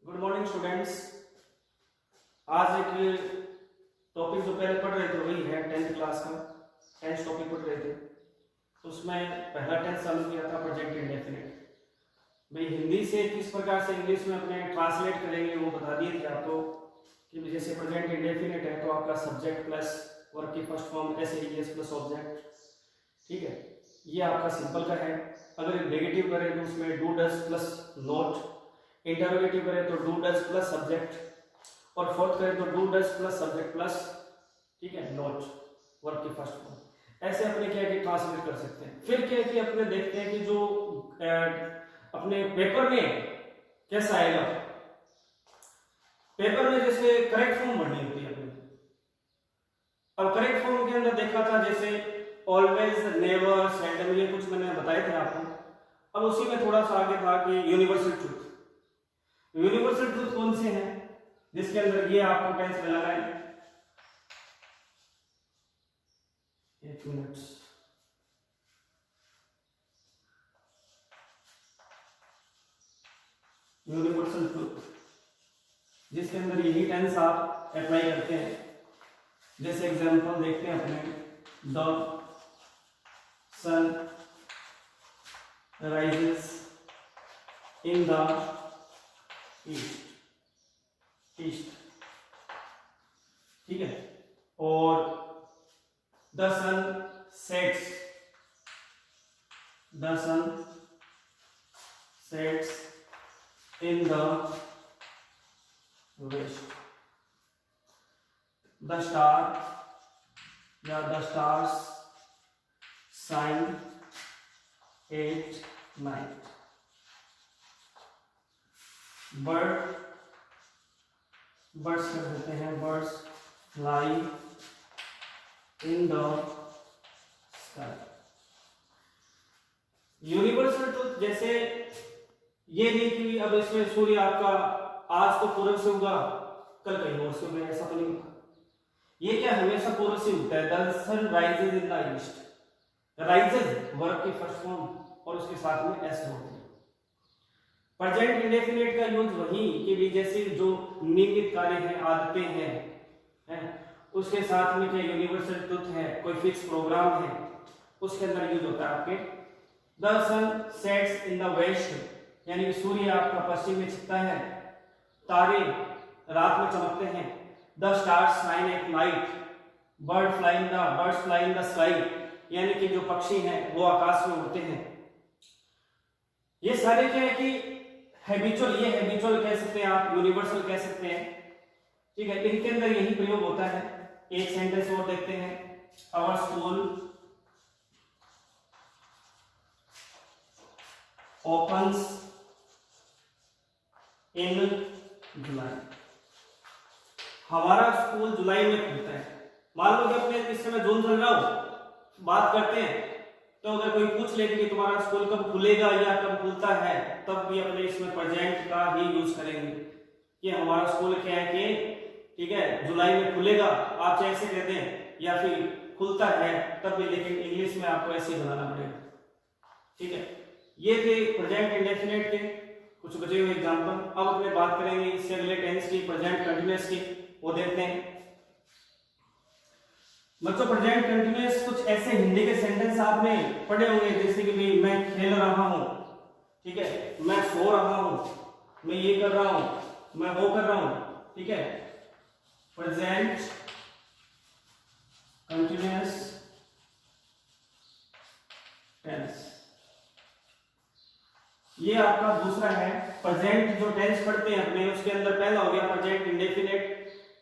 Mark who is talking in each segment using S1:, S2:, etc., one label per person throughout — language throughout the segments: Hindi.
S1: Good morning students. आज एक टॉपिक जो पहले पढ़ रहे थे वही है 10th क्लास का। 10th टॉपिक पढ़ रहे थे तो उसमें पहला टेंस चालू किया था प्रेजेंट इंडेफिनिट। भाई हिंदी से किस प्रकार से इंग्लिश में अपने ट्रांसलेट करेंगे वो बता दिए थे आपको कि जैसे प्रेजेंट इंडेफिनिट है तो आपका सब्जेक्ट प्लस वर्ब की first form S plus object, ठीक है, ये आपका सिंपल का है। अगर नेगेटिव करें तो उसमें do does plus not, interrogative करें तो डू डज प्लस सब्जेक्ट और फोर्थ करें तो do does plus subject plus, ठीक है, नॉट वर्ब की फर्स्ट फॉर्म। ऐसे अपने क्या है कि ट्रांसलेट कर सकते हैं। फिर क्या है कि अपने देखते हैं कि जो अपने पेपर में कैसा आएगा। पेपर में जैसे करेक्ट फॉर्म भरनी होती है अपने। अब करेक्ट फॉर्म के अंदर देखा था जैसे ऑलवेज, नेवर, सेल्डम, ये कुछ मैंने बताए थे आपको। अब उसी में थोड़ा सा आगे था कि यूनिवर्सल ट्रूथ। यूनिवर्सल ट्रूथ कौन से हैं जिसके अंदर ये आपको टेंस लगाना है। एक मिनट, यूनिवर्सल ट्रूथ जिसके अंदर यही टेंस आप अप्लाई करते हैं। जैसे एग्जांपल देखते हैं अपने, the sun rises in the east, ठीक है, और the sun sets in the west, the star या the stars shine at night, birds कर देते हैं, birds fly in the sky. Universal truth जैसे ये नहीं कि अब इसमें सूर्य आपका आज तो पूरब से उगा कल कहीं और से उगा, ऐसा तो नहीं होता। ये क्या हमेशा पूरब से उगता है। The sun rises in the east, rises verb की फर्स्ट फॉर्म और उसके साथ में एस होती है। प्रेजेंट इंडेफिनिट का यूज वही कि भी जैसे जो नियमित कार्य हैं, आदतें हैं, उसके साथ में क्या यूनिवर्सल ट्रूथ है, कोई फिक्स प्रोग्राम है, उसके अंदर यूज होता है आपके। The sun sets in the west, यानी कि सूर्य आपका पश्चिम में छिपता है, तारे रात में चमकते हैं। The stars shine at night, birds fly in the sky, यानी कि जो पक्षी हैं वो आकाश में उड़ते हैं। ये सारे क्या है कि हैबिचुअल, ये हैबिचुअल कह सकते हैं आप, यूनिवर्सल कह सकते हैं, ठीक है, इनके अंदर यही प्रयोग होता है। एक सेंटेंस और देखते हैं, आवर स्कूल ओपन्स इन जुलाई, हमारा स्कूल जुलाई में खुलता है। मान लो कि अपने इस समय जून चल रहा हो, बात करते हैं तो अगर कोई पूछ ले कि तुम्हारा स्कूल कब खुलेगा या कब खुलता है, तब भी अपने इसमें प्रेजेंट का ही यूज करेंगे कि हमारा स्कूल क्या है कि, ठीक है, जुलाई में खुलेगा। आप चाहे ऐसे कहते हैं या फिर खुलता है तब भी, लेकिन इंग्लिश में आपको ऐसे बनाना पड़ेगा, ठीक है। ये थे प्रेजेंट इंडेफिनिट के कुछ बचे हुए एग्जांपल। अब अपने बात करेंगे इससे अगले टेंस की, प्रेजेंट कंटीन्यूअस की, वो देखते हैं। बच्चों प्रेजेंट कंटीन्यूअस कुछ ऐसे हिंदी के सेंटेंस आपने पढ़े होंगे जैसे कि भाई मैं खेल रहा हूं, ठीक है, मैं सो रहा हूं, मैं ये कर रहा हूं, मैं वो कर रहा हूं, ठीक है। प्रेजेंट कंटीन्यूअस टेंस, ये आपका दूसरा है। प्रेजेंट जो टेंस पढ़ते हैं अपने, उसके अंदर पहला हो गया प्रेजेंट इंडेफिनिट,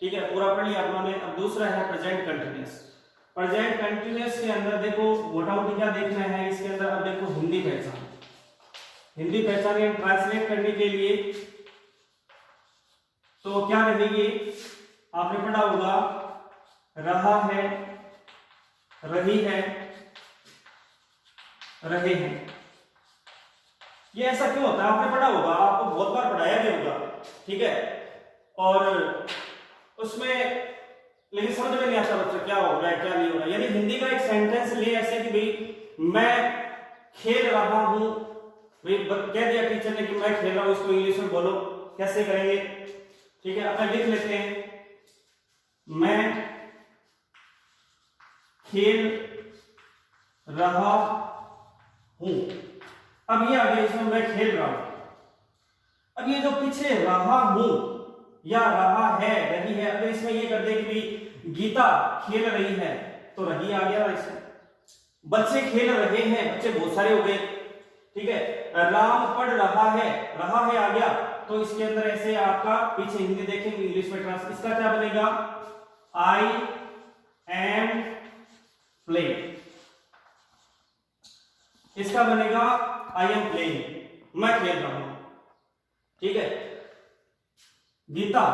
S1: ठीक है, पूरा पढ़ लिया आपने। अब दूसरा है प्रेजेंट कंटीन्यूअस। प्रेजेंट कंटीन्यूअस के अंदर देखो मोटा मोटी क्या देखना है इसके अंदर। अब देखो हिंदी पहचान, हिंदी पहचान ट्रांसलेट करने के लिए तो क्या रहेगी, आपने पढ़ा होगा रहा है, रही है, रहे हैं। ये ऐसा क्यों होता है आपने पढ़ा होगा, आपको बहुत बार पढ़ाया भी होगा, ठीक है, और उसमें लेकिन समझ में नहीं आता बच्चा क्या हो रहा है क्या नहीं हो रहा है। यानी हिंदी का एक सेंटेंस ले ऐसे कि भाई मैं खेल रहा हूं, कह दिया टीचर ने कि मैं खेल रहा हूं, इसको इंग्लिश में बोलो, कैसे करेंगे, ठीक है, अपना लिख लेते हैं, मैं खेल रहा हूं। अब ये आ गया इसमें मैं खेल रहा हूं। अब ये जो पीछे रहा हूं या रहा है, रही है, अगर इसमें ये कर दे कि भी गीता खेल रही है तो रही आ गया इसमें। बच्चे खेल रहे हैं, बच्चे बहुत सारे हो गए, ठीक है। राम पढ़ रहा है आ गया, तो इसके अंदर ऐसे आपका पीछे हिंदी देखेंगे, इंग्लिश में ट्रांस, इसका क्या बनेगा, आई एम प्लेइंग, इसका बनेगा आई एम प्लेइंग, मैं खेल रहा हूं, ठीक है। गीता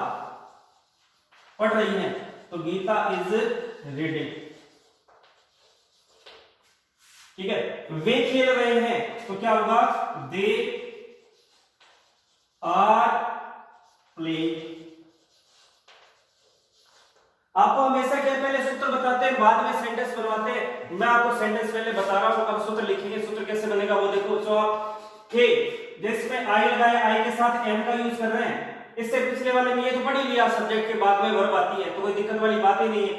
S1: पढ़ रही है तो गीता इज रीडिंग, ठीक है। वे खेल रहे हैं तो क्या होगा, दे आर प्लेइंग। आपको हमेशा क्या पहले सूत्र बताते हैं, बाद में सेंटेंस बनवाते हैं। मैं आपको सेंटेंस पहले बता रहा हूं, अब सूत्र लिखेंगे। सूत्र कैसे बनेगा वो देखो। थे जिसमें आई लगाए, आई के साथ एम का यूज कर रहे हैं। इससे पिछले वाले में ये तो पढ़ ही लिया, सब्जेक्ट के बाद में वर्ब आती है, तो कोई दिक्कत वाली बात ही नहीं है।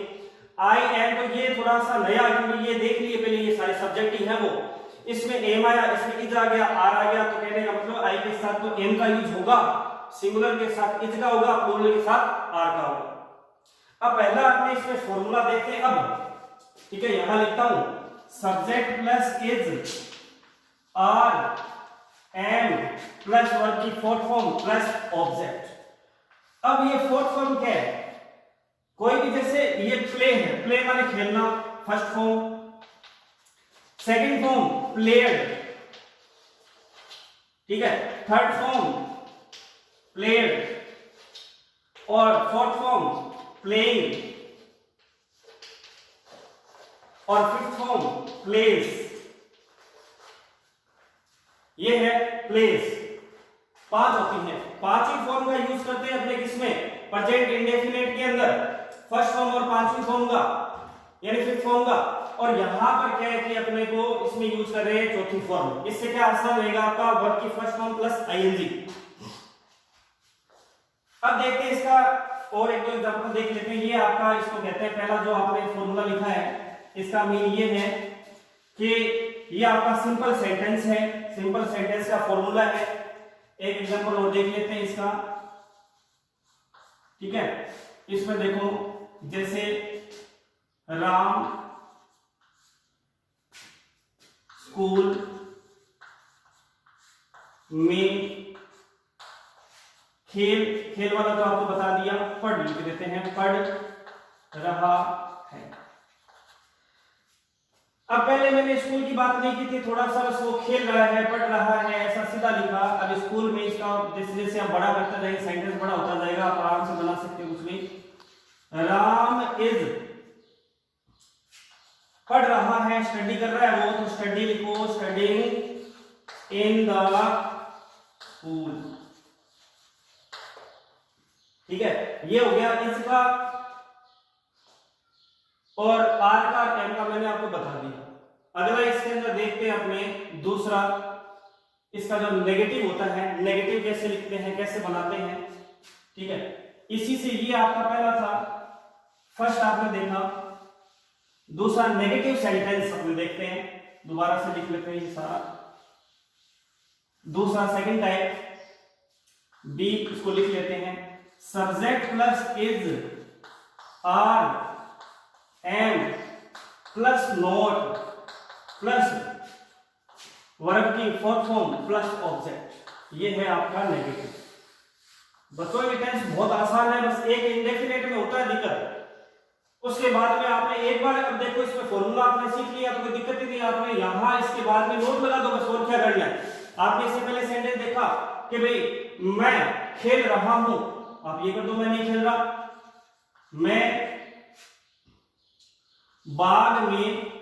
S1: आई एम तो ये थोड़ा सा नया, क्योंकि ये देख लिए पहले, ये सारे सब्जेक्ट ही है वो। इसमें एम आया, इसमें इज आ गया, आर आ गया, तो कहने का मतलब आई के साथ तो एम का यूज होगा, सिंगुलर के साथ इज का होगा, प्लूरल के साथ आर का होगा। अब पहला आपने इसमें फॉर्मूला देखते हैं अब, ठीक है। यहां लिखता हूं subject plus is are am plus verb की फोर्थ फॉर्म प्लस ऑब्जेक्ट। अब ये फोर्थ फॉर्म क्या है, कोई भी, जैसे ये प्ले है, प्ले माने खेलना, first form. Second form played, ठीक है। थर्ड फॉर्म प्लेड, और फोर्थ फॉर्म प्लेइंग, और फिफ्थ फॉर्म प्लेस। ये है प्लेस, 5 होती है। 5वीं फॉर्म का यूज करते हैं अपने किसमें, प्रेजेंट इंडेफिनिट के अंदर, फर्स्ट फॉर्म और 5वीं फॉर्म का, यानी फिफ्थ फॉर्म का। और यहां पर क्या है कि अपने को इसमें यूज कर रहे हैं चौथी फॉर्म। इससे क्या आसान रहेगा आपका, वर्ब की फर्स्ट फॉर्म प्लस आईएनजी। अब देखते हैं इसका और एक दो एग्जांपल देख लेते हैं। ये आपका इसको कहते हैं, पहला जो आपने फॉर्मूला लिखा है इसका मीन ये है कि ये आपका सिंपल सेंटेंस है, सिंपल सेंटेंस का फॉर्मूला है। एक एग्जांपल और देख लेते हैं इसका, ठीक है। इसमें देखो, जैसे राम स्कूल में, खेल वाला तो आपको बता दिया, पढ़ लिख देते हैं, पढ़ रहा है। अब पहले मैंने स्कूल की बात नहीं की थी, थोड़ा सा बस वो खेल रहा है, पढ़ रहा है, ऐसा सीधा लिखा। अब स्कूल में इसका जैसे जैसे आप बड़ा करते जाएंगे, सेंटेंस बड़ा होता जाएगा, आप आराम से बना सकते हो कुछ भी। राम इज पढ़ रहा है, स्टडी कर रहा है वो, तो स्टडी लिखो, स्टडीइंग इन द स्कूल, ठीक है। ये हो गया इसका, और आर का और एम का मैंने आपको बता दिया। अगला इसके अंदर देखते हैं अपने दूसरा, इसका जो नेगेटिव होता है, नेगेटिव कैसे लिखते हैं, कैसे बनाते हैं, ठीक है। इसी से ये आपका पहला था, फर्स्ट आपने देखा। दूसरा नेगेटिव सेंटेंस अपने देखते हैं, दोबारा से लिख लेते हैं ये सारा। दूसरा सेकंड टाइप बी, इसको लिख लेते हैं, subject plus is are am plus not plus verb की फोर्थ फॉर्म प्लस ऑब्जेक्ट। ये है आपका नेगेटिव। बच्चों ये टेंस बहुत आसान है, बस एक इंडेफिनेट में होता है दिक्कत। उसके बाद में आपने एक बार, अब देखो इसमें फॉर्मूला आपने सीख लिया तो कोई दिक्कत ही नहीं। आपने यहां इसके बाद में नोट लगा दो बस, और क्या करना है। आपने इससे पहले सेंटेंस देखा कि भाई मैं खेल रहा हूं, आप ये कर दो, मैं नहीं खेल रहा। मैं बाग में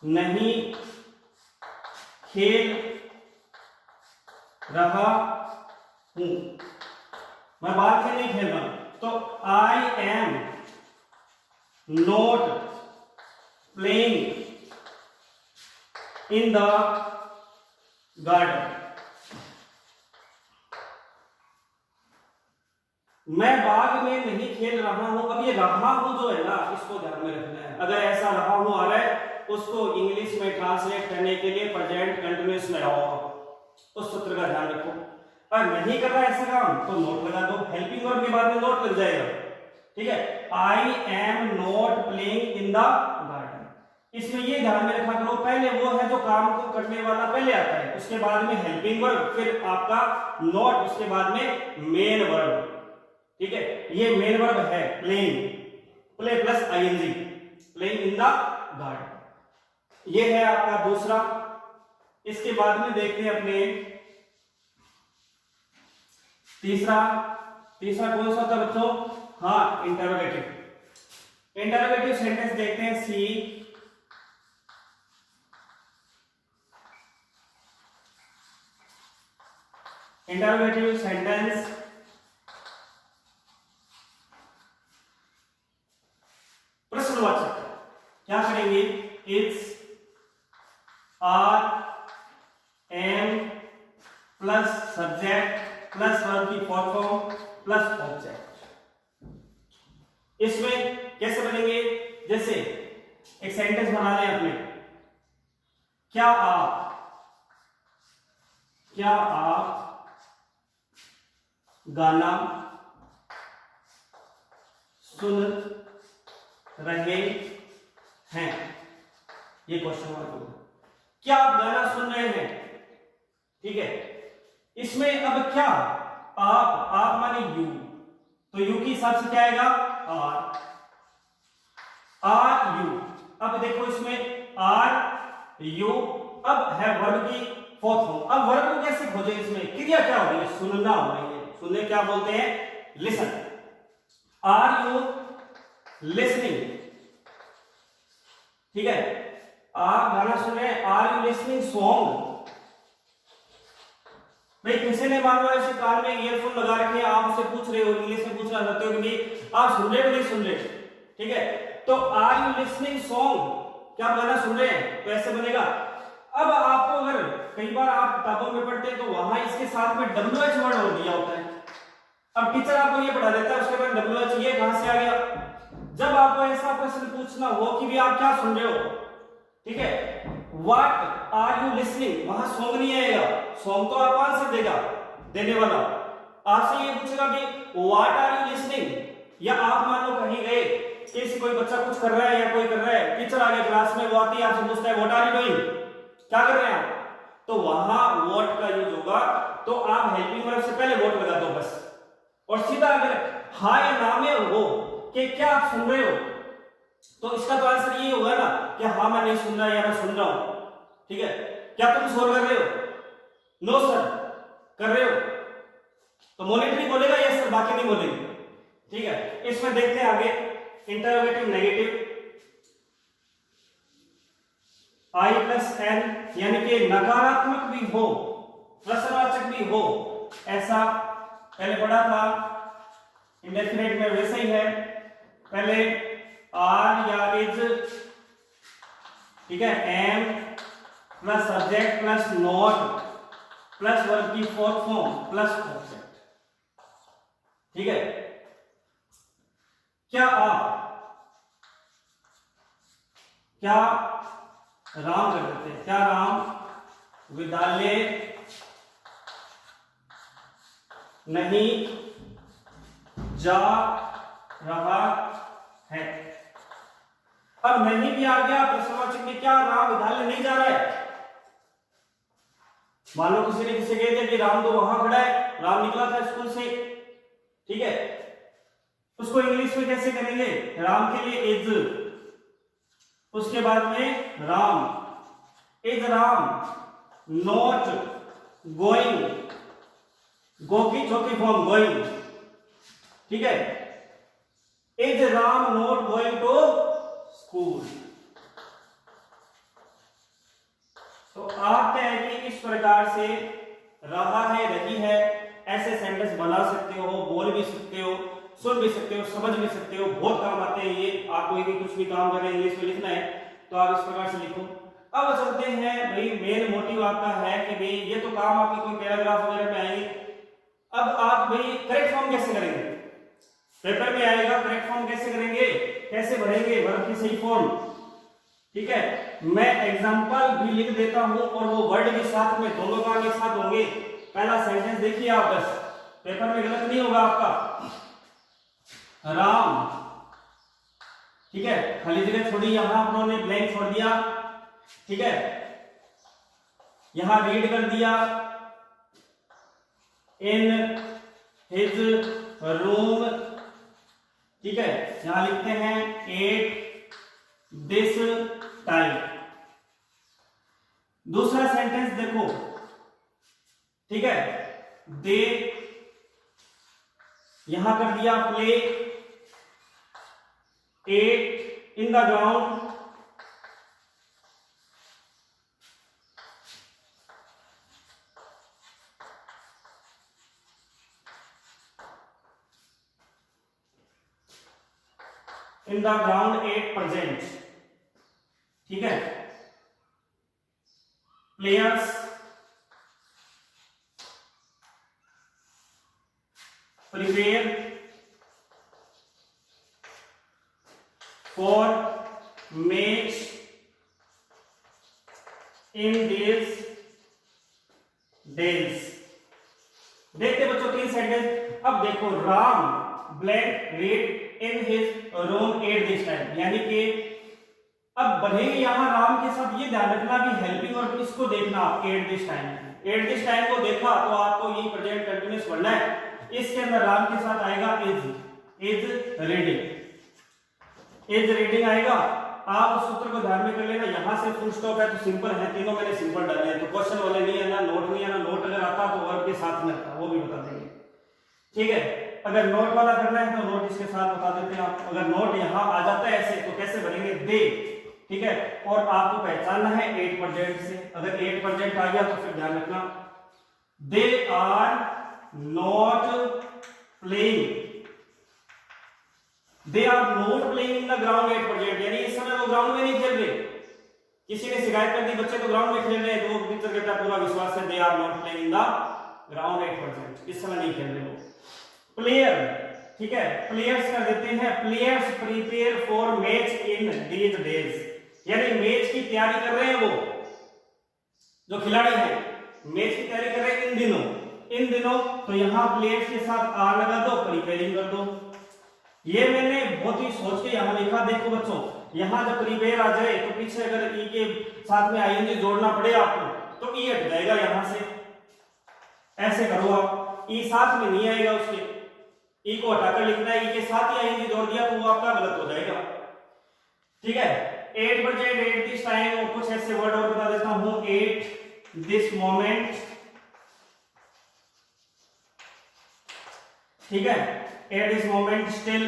S1: नहीं खेल रहा हूं, मैं बाग में नहीं खेल रहा, तो I am not playing in the garden. मैं बाग में नहीं खेल रहा हूं, अब ये रहा हूं जो है ना, इसको ध्यान में रखना है। अगर ऐसा रहा हूं आ रहा है, उसको इंग्लिश में ट्रांसलेट करने के लिए प्रेजेंट कंटिन्यूअस में रहा होगा, उस सूत्र का ध्यान रखो। और नहीं कर रहा ऐसा काम तो नोट लगा दो, हेल्पिंग वर्ब के बाद में नोट लग जाएगा, ठीक है। I am not playing in the garden, इसमें ये ध्यान में रखा करो, पहले वो है जो काम को करने वाला पहले आता है, उसके बाद में हेल्पिंग वर्ब, फिर आपका नॉट, उसके बाद में मेन वर्ब, ठीक है। ये मेन वर्ब है playing, play plus ING, playing in the garden, ये है आपका दूसरा। इसके बाद में देखते हैं अपने तीसरा कौन सा था बच्चों? हाँ, इंटरोगेटिव। इंटरोगेटिव सेंटेंस देखते हैं। सी इंटरोगेटिव सेंटेंस प्रश्नवाचक क्या करेंगे? Is, are, am plus subject plus verb की फोर्थ फॉर्म प्लस ऑब्जेक्ट। इसमें कैसे बनेंगे? जैसे एक सेंटेंस बना लें अपने, क्या आप गाना सुन रहे हैं? ये क्वेश्चन मार्क होगा। क्या आप गाना सुन रहे हैं? ठीक है। इसमें अब क्या, आप माने यू, तो यू की हिसाब से क्या आएगा? Are you. अब देखो इसमें आर यू, अब है वर्ब की फोर्थ फॉर्म। अब वर्ब को कैसे खोजे? इसमें क्रिया क्या हो रही है? सुनना हो रही है। सुनने क्या बोलते हैं? लिसन। आर यू लिसनिंग, ठीक है। आप गाना सुन रहे हैं, आर यू लिसनिंग सॉन्ग? भाई किसी ने मान लो ऐसे कान में ईयरफोन लगा रखे, आप उससे पूछ रहे हो, इंग्लिश में पूछना चाहते हो कि आप सुन रहे हो नहीं सुन रहे, ठीक है। तो आर यू लिसनिंग सॉन्ग, क्या आप गाना सुन रहे हैं? तो ऐसे बनेगा। अब आपको अगर कई बार आप किताबों में पढ़ते हैं तो वहां इसके साथ में WH वर्ड और दिया होता है। अब टीचर आपको ये पढ़ा देता है, उसके बाद WH ये कहां से आ गया? जब आपको ऐसा प्रश्न पूछना हो कि भी आप क्या सुन रहे हो, ठीक है, व्हाट आर यू लिसनिंग, वहां सॉन्ग नहीं आएगा। सॉन्ग तो आपको आंसर देगा देने वाला, आपसे ये पूछेगा कि व्हाट आर यू लिसनिंग। या आप मान लो कहीं गए, किसी कोई बच्चा कुछ कर रहा है या कोई कर रहा है, टीचर आ गया क्लास में, वो आती है आपसे पूछता है व्हाट आर यू डूइंग, क्या कर रहे हैं आप? तो वहां व्हाट का यूज होगा, तो आप हेल्पिंग वर्ब से पहले व्हाट लगा दो बस, और सीधा अगर हाँ या ना में हो कि क्या आप सुन रहे हो, तो इसका तो आंसर ये होगा ना कि हाँ मैं नहीं सुन रहा या मैं सुन रहा हूं, ठीक है। क्या तुम शोर कर रहे हो? No sir. कर रहे हो? तो मॉनिटरी बोलेगा यस सर, बाकी नहीं बोलेंगे, ठीक है। इसमें देखते हैं आगे इंटरोगेटिव नेगेटिव। आई प्लस एन, यानी कि नकारात्मक भी हो प्रश्नवाचक भी हो, ऐसा पहले पढ़ा था इंडेफिनेट में, वैसा ही है। पहले आर या इज, ठीक है, am plus subject plus not plus verb की फोर्थ फॉर्म प्लस ऑब्जेक्ट, ठीक है। क्या राम कर देते हैं, क्या राम विद्यालय नहीं जा रहा है? अब नहीं भी आ गया प्रश्नवाचक में, क्या राम विद्यालय नहीं जा रहा है? मान लो किसी ने किसी कह दिया कि राम तो वहां खड़ा है, राम निकला था स्कूल से, ठीक है। उसको इंग्लिश में कैसे करेंगे? राम के लिए इज, उसके बाद में Ram, is Ram not going, go की चौथी फॉर्म गोइंग, ठीक है। Is Ram not going to school. तो आप क्या है कि इस प्रकार से रहा है, रही है, ऐसे सेंटेंस बना सकते हो, बोल भी सकते हो, सुन भी सकते हो, समझ भी सकते हो, बहुत काम आते हैं ये। आप कोई भी कुछ भी काम कर रहे हैं, इंग्लिश में लिखना है तो आप इस प्रकार से लिखो। अब चलते हैं भाई, मेन मोटिव आपका है कि भाई ये तो काम आपके कोई पैराग्राफ वगैरह में आएंगे। अब आप भाई करेक्ट फॉर्म कैसे करेंगे? पेपर में आएगा करेक्ट फॉर्म कैसे करेंगे, कैसे भरेंगे वर्ब की सही फॉर्म। ठीक है, मैं एग्जांपल भी लिख देता हूं और वो वर्ड भी साथ में, दोनों काम एक साथ होंगे। पहला सेंटेंस देखिए आप, बस पेपर में गलत नहीं होगा आपका। राम, ठीक है, खाली जगह छोड़ी, यहां उन्होंने ब्लैंक छोड़ दिया। ठीक है, यहां रीड कर दिया, इन हिज रूम। ठीक है, यहां लिखते हैं एट दिस टाइम। दूसरा सेंटेंस देखो, ठीक है, दे, यहां कर दिया play, at in the ground, in the ground at present. ठीक है, players prepare for match in this days. देखते बच्चों तीन सेंटेंस। अब देखो, Ram blank read in his room at this time, यानी कि अब बढ़ेंगे यहां राम के साथ, ये ध्यान रखना भी हेल्पिंग और इसको देखना eight this time. Eight this time को देखा तो आपको ये प्रेजेंट कंटिन्यूअस पढ़ना है। इसके अंदर राम के साथ आएगा इज रीडिंग, इज रीडिंग आएगा। आप उस सूत्र को ध्यान में कर लेना, यहां से फुल स्टॉप है तो सिंपल है, तीनों मैंने सिंपल डाले हैं, तो क्वेश्चन वाले नहीं है ना, नोट नहीं है ना। नोट अगर आता तो वर्ब के साथ में आता, वो भी बता देंगे। ठीक है, अगर नोट वाला करना है तो नोट इसके साथ बता देते हैं आप। अगर नोट यहां आ जाता है ऐसे तो कैसे भरेंगे, दे। ठीक है, और आपको पहचानना है 8% से। अगर 8% आ गया तो फिर ध्यान रखना, they are not playing, they are not playing in the ground 8%, यानी इस समय वो ग्राउंड में नहीं खेल रहे। किसी ने शिकायत कर दी बच्चे तो ग्राउंड में खेल रहे हैं, तो टीचर कहता है पूरा विश्वास है they are not playing in the ground 8%, इस समय नहीं खेल रहे वो। प्लेयर, ठीक है, प्लेयर्स कर देते हैं, players prepare for match in these days, यानी मैच की तैयारी कर रहे हैं वो जो खिलाड़ी हैं, मैच की तैयारी कर रहे हैं इन दिनों। इन दिनों तो यहां प्लेयर्स के साथ आर लगा दो, प्रिपेयरिंग कर दो। ये मैंने बहुत ही सोच के यहां लिखा। देखो बच्चों, यहां जब प्रिपेयर आ जाए तो पीछे अगर ई के साथ में आईएनजी जोड़ना पड़े आपको तो ई हट जाएगा यहां से, ऐसे करो आप। ई साथ में नहीं आएगा, उसके ई को हटाकर लिखना है, ई के साथ ही आईएनजी जोड़ दिया तो वो आपका गलत हो जाएगा। ठीक है, 8% एट दिस टाइम, और कुछ ऐसे वर्ड और बता देता हूं, एट दिस मोमेंट। ठीक है, at this moment still,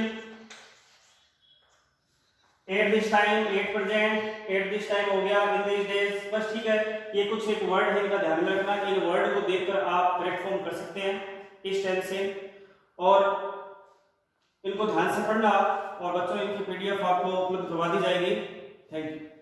S1: eight this time 8%, eight this time हो गया, इन दिस डेज। बस ठीक है, ये कुछ एक वर्ड है, इनका ध्यान में रखना। इन वर्ड को देखकर आप करेक्ट फॉर्म कर सकते हैं इस टेंस से, और इनको ध्यान से पढ़ना। और बच्चों इनकी पीडीएफ आपको उपलब्ध करवा दी जाएगी। Thank you.